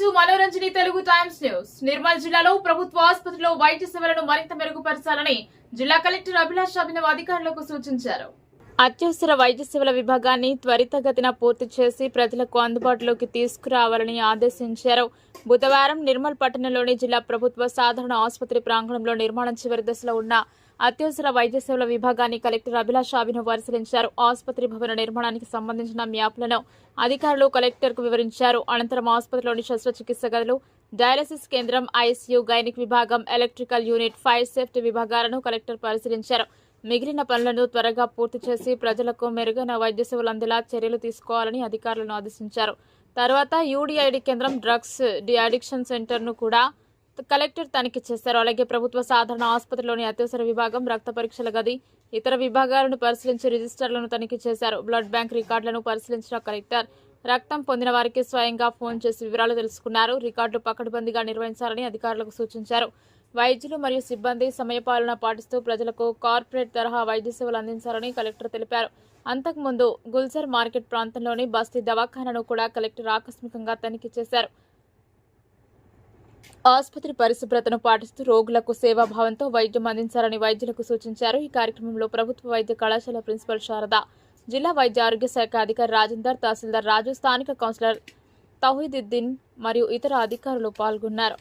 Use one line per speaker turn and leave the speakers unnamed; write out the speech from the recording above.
To మనోరంజని Telugu times news. Nirmal జిల్లాలో ప్రభుత్వ ఆసుపత్రిలో వైద్య సేవలను మరింత మెరుగుపరచాలని జిల్లా కలెక్టర్ అభిలాష్ అభినవ్ అధికారులకు సూచించారు. అత్యవసర వైద్య సేవల విభాగాన్ని త్వరితగతిన పూర్తి చేసి ప్రజలకు అందుబాటులోకి తీసుకురావాలని ఆదేశించారు. బుధవారం నిర్మల్ పట్టణంలోని జిల్లా ప్రభుత్వ సాధారణ ఆసుపత్రి ప్రాంగణంలో నిర్మాణం చివరి దశలో ఉన్న అత్యవసర వైద్య సేవల విభాగాన్ని కలెక్టర్ అభిలాష్ అభినవ్ పరిశీలించారు. ఆసుపత్రి భవన నిర్మాణానికి సంబంధించిన మ్యాప్లను అధికారులు కలెక్టర్కు వివరించారు. అనంతరం ఆసుపత్రిలోని శస్త్రచికిత్స గదులు, డయాలసిస్ కేంద్రం, ఐసీయూ, గైనిక్ విభాగం, ఎలక్ట్రికల్ యూనిట్, ఫైర్ సేఫ్టీ విభాగాలను కలెక్టర్ పరిశీలించారు. మిగిలిన పనులను త్వరగా పూర్తి చేసి ప్రజలకు మెరుగైన వైద్య సేవలు అందేలా చర్యలు తీసుకోవాలని అధికారులను ఆదేశించారు. తర్వాత యూడీఐడీ కేంద్రం, డ్రగ్స్ అడిక్షన్ సెంటర్ను కూడా కలెక్టర్ తనిఖీ చేశారు. అలాగే ప్రభుత్వ సాధారణ ఆసుపత్రిలోని అత్యవసర విభాగం, రక్త పరీక్షల గది, ఇతర విభాగాలను పరిశీలించి రిజిస్టర్లను తనిఖీ చేశారు. బ్లడ్ బ్యాంక్ రికార్డులను పరిశీలించిన కలెక్టర్ రక్తం పొందిన వారికి స్వయంగా ఫోన్ చేసి వివరాలు తెలుసుకున్నారు. రికార్డులు పకడ్బందీగా నిర్వహించాలని అధికారులకు సూచించారు. వైద్యులు మరియు సిబ్బంది సమయపాలన పాటిస్తూ ప్రజలకు కార్పొరేట్ తరహా వైద్య సేవలు అందించాలని కలెక్టర్ తెలిపారు. అంతకుముందు గుల్జర్ మార్కెట్ ప్రాంతంలోని బస్తీ దవాఖానాను కూడా కలెక్టర్ ఆకస్మికంగా తనిఖీ చేశారు. ఆసుపత్రి పరిశుభ్రతను పాటిస్తూ రోగులకు సేవాభావంతో వైద్యం అందించాలని వైద్యులకు సూచించారు. ఈ కార్యక్రమంలో ప్రభుత్వ వైద్య కళాశాల ప్రిన్సిపల్ శారద, జిల్లా వైద్య ఆరోగ్య శాఖ అధికారి రాజేందర్, తహసీల్దార్ రాజు, స్థానిక కౌన్సిలర్ తౌహీదుద్దీన్ మరియు ఇతర అధికారులు పాల్గొన్నారు.